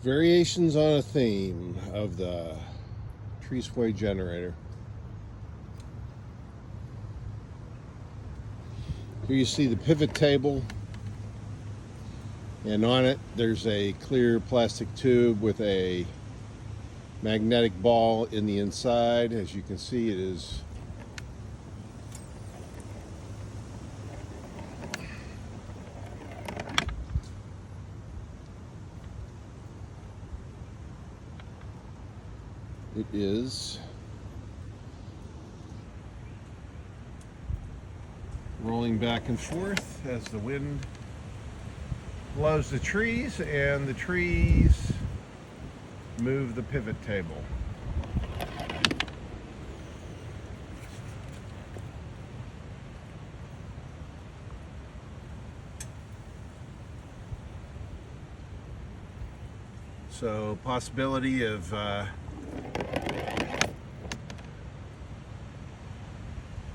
Variations on a theme of the tree sway generator. Here you see the pivot table, and on it there's a clear plastic tube with a magnetic ball in the inside. As you can see, it is rolling back and forth as the wind blows the trees, and the trees move the pivot table. So possibility of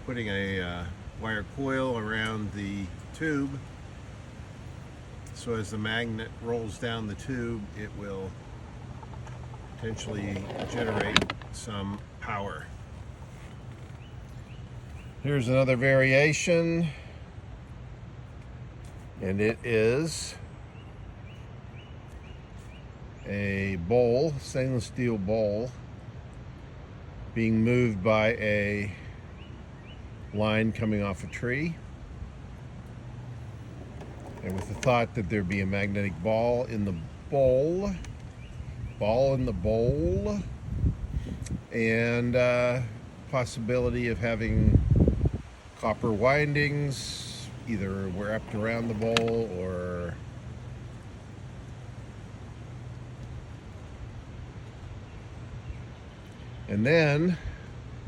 putting a wire coil around the tube, so as the magnet rolls down the tube, it will potentially generate some power. Here's another variation, and it is a bowl, stainless steel bowl, being moved by a line coming off a tree, and with the thought that there'd be a magnetic ball in the bowl, and possibility of having copper windings either wrapped around the bowl or and then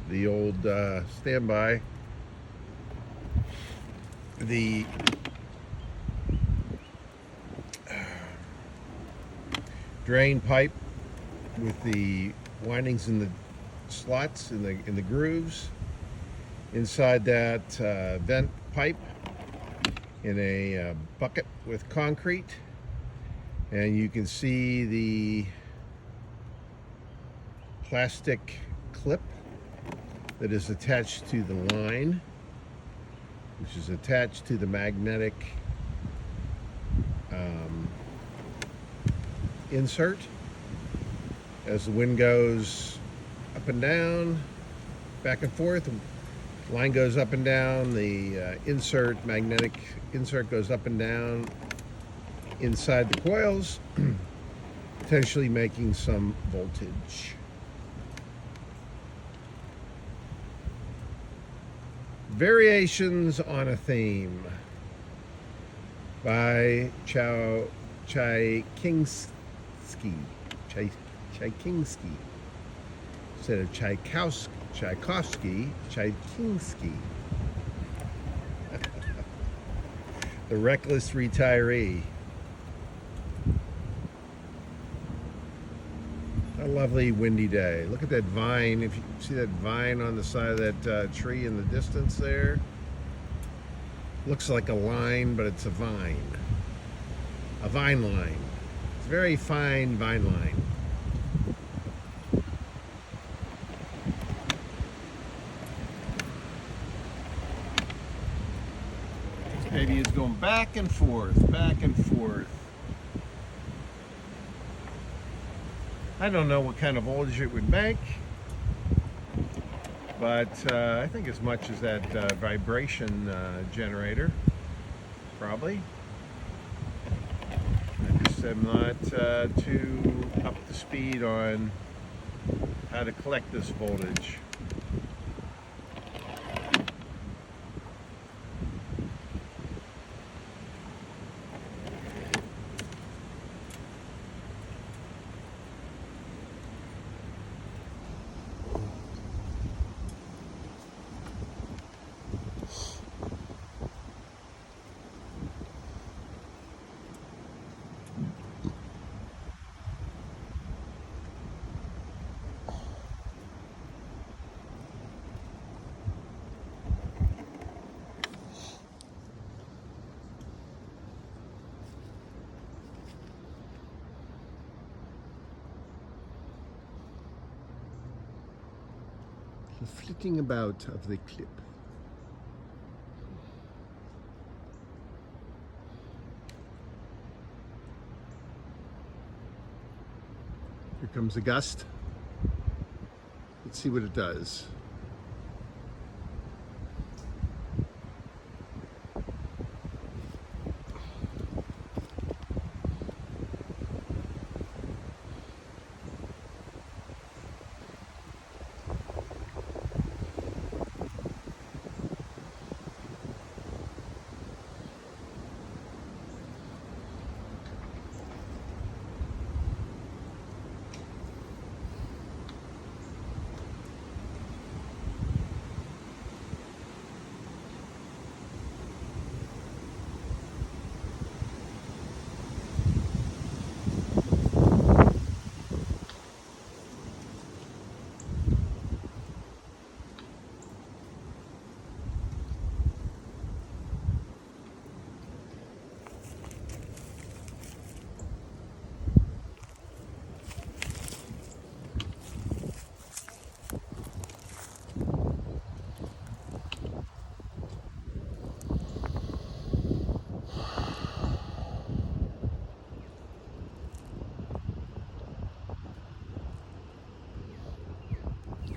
the old standby, the drain pipe with the windings in the slots, in the grooves. Inside that, vent pipe in a bucket with concrete, and you can see the plastic clip that is attached to the line, which is attached to the magnetic insert. As the wind goes up and down, back and forth, the line goes up and down, the magnetic insert goes up and down inside the coils, potentially making some voltage. Variations on Theme by Tchaikovsky. Instead of Tchaikovsky, Tchaikovsky. The Reckless Retiree. A lovely windy day. Look at that vine. If you see that vine on the side of that tree in the distance there, looks like a line, but it's a vine. A vine line. It's a very fine vine line. This baby is going back and forth, back and forth. I don't know what kind of voltage it would make, but I think as much as that vibration generator, probably. I just am not too up to speed on how to collect this voltage. The flitting about of the clip. Here comes a gust. Let's see what it does.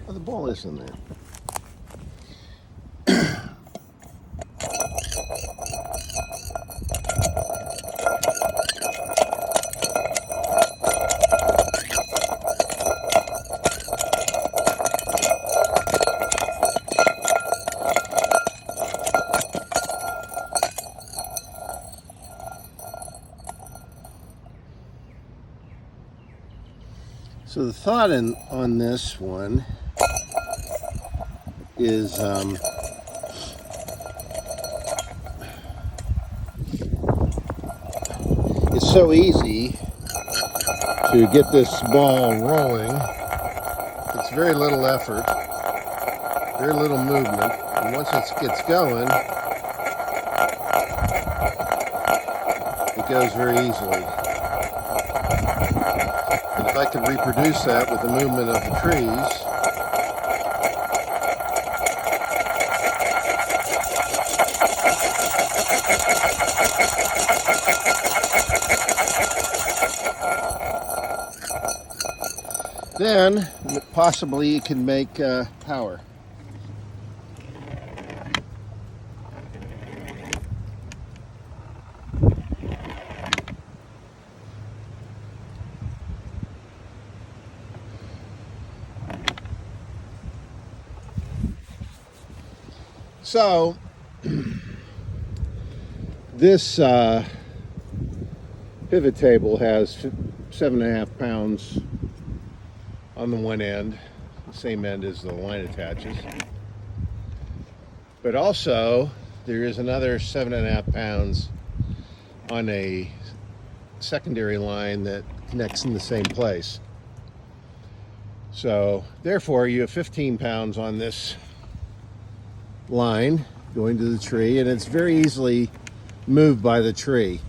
Oh, the ball is in there. So the thought on this one is it's so easy to get this ball rolling. It's very little effort, very little movement, and once it gets going, it goes very easily. And if I could reproduce that with the movement of the trees, then possibly you can make power. So this pivot table has 7.5 pounds on the one end, the same end as the line attaches. But also there is another 7.5 pounds on a secondary line that connects in the same place. So therefore you have 15 pounds on this line going to the tree, and it's very easily moved by the tree.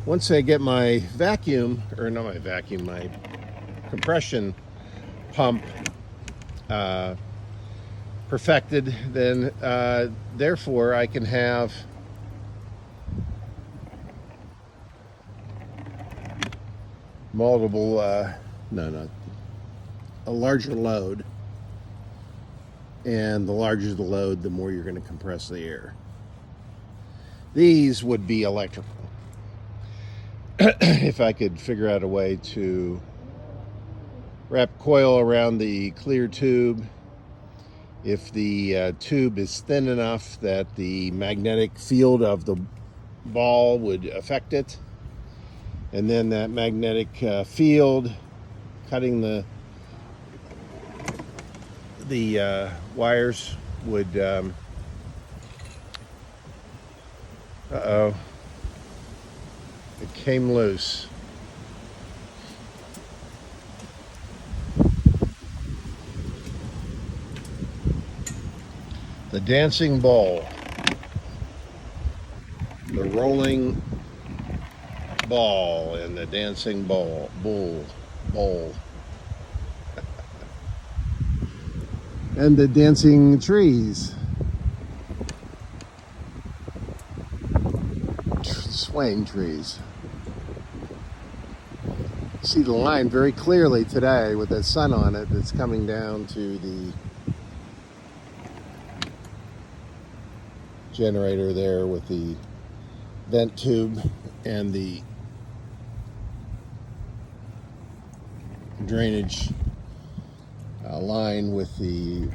Once I get my vacuum, or not my vacuum, my compression pump perfected, then therefore I can have multiple, a larger load, and the larger the load, the more you're going to compress the air. These would be electrical. If I could figure out a way to wrap coil around the clear tube, if the tube is thin enough that the magnetic field of the ball would affect it, and then that magnetic field cutting the wires would uh-oh, it came loose. The dancing ball, the rolling ball and the dancing bowl. And the dancing trees. Swaying trees. See the line very clearly today with that sun on it that's coming down to the generator there with the vent tube and the drainage line with the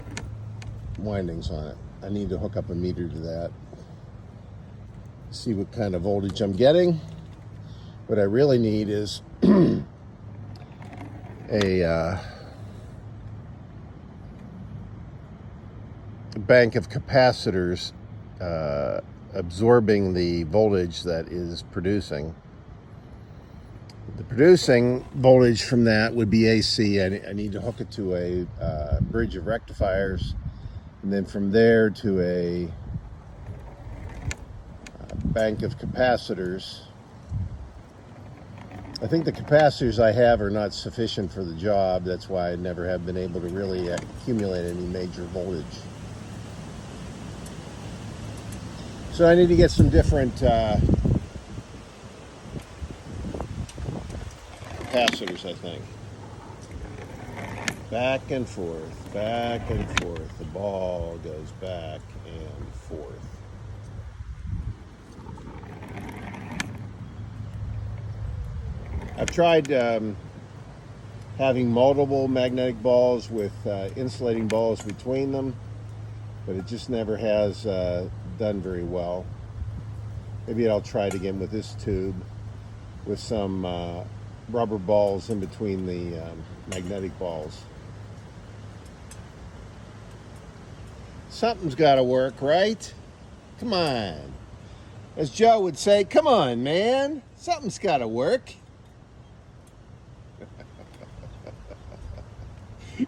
windings on it. I need to hook up a meter to that, see what kind of voltage I'm getting. What I really need is a bank of capacitors absorbing the voltage that is producing. The producing voltage from that would be AC. I need to hook it to a bridge of rectifiers, and then from there to a bank of capacitors. I think the capacitors I have are not sufficient for the job. That's why I never have been able to really accumulate any major voltage. So I need to get some different capacitors, I think. Back and forth, back and forth. The ball goes back and forth. I've tried having multiple magnetic balls with insulating balls between them, but it just never has done very well. Maybe I'll try it again with this tube with some rubber balls in between the magnetic balls. Something's got to work, right? Come on. As Joe would say, come on, man. Something's got to work.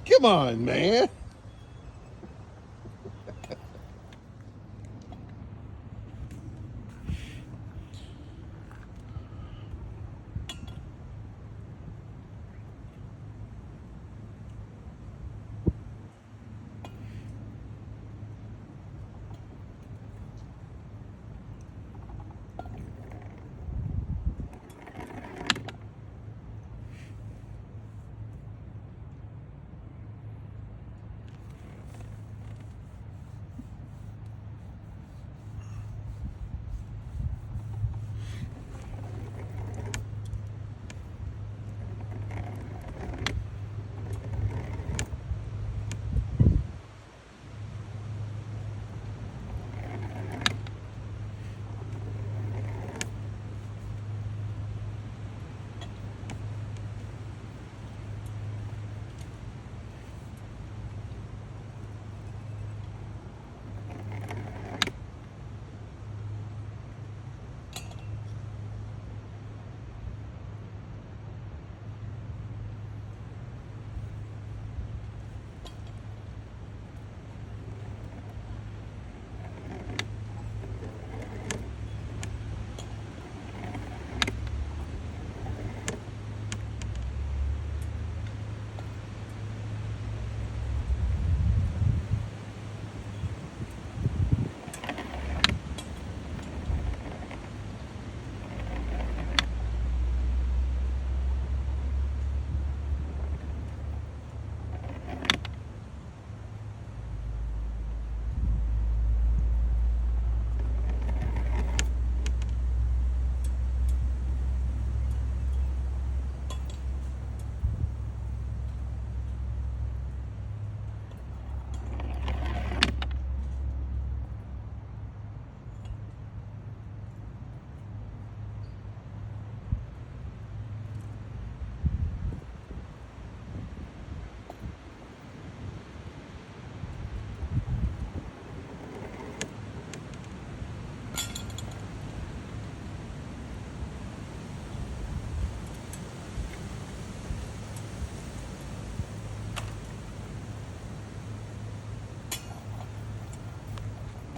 Come on, man.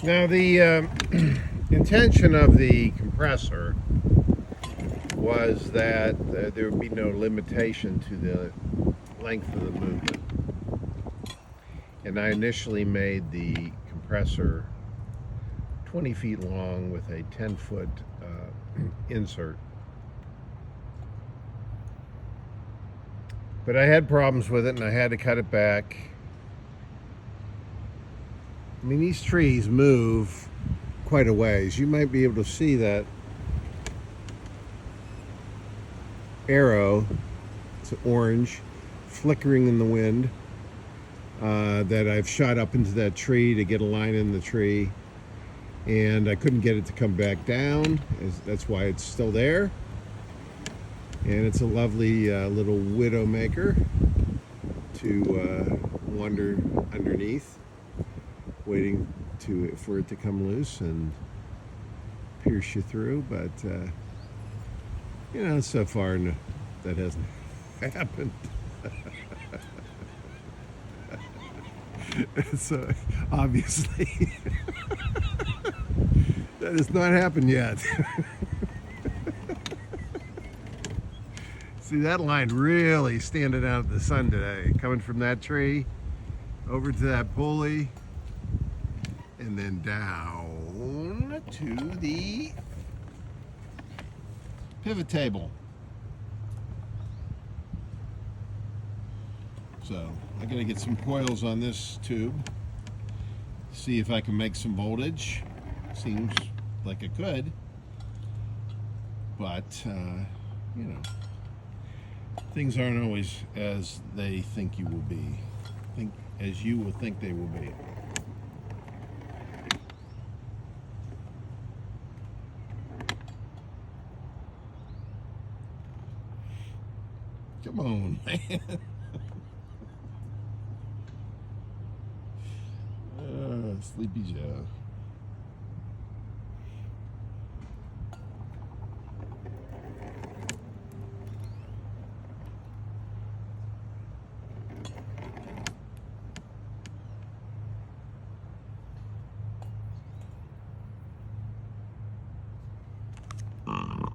Now the intention of the compressor was that there would be no limitation to the length of the movement. And I initially made the compressor 20 feet long with a 10-foot insert. But I had problems with it and I had to cut it back. I mean, these trees move quite a ways. You might be able to see that arrow, it's orange, flickering in the wind, that I've shot up into that tree to get a line in the tree. And I couldn't get it to come back down. That's why it's still there. And it's a lovely little widow maker to wander underneath, waiting for it to come loose and pierce you through. But you know, so far that hasn't happened. So obviously that has not happened yet. See, that line really standing out in the sun today, coming from that tree over to that pulley and then down to the pivot table. So I gotta get some coils on this tube, see if I can make some voltage. Seems like I could, but you know, things aren't always as they think you will be, as you will think they will be. Come on, man. Sleepy Joe.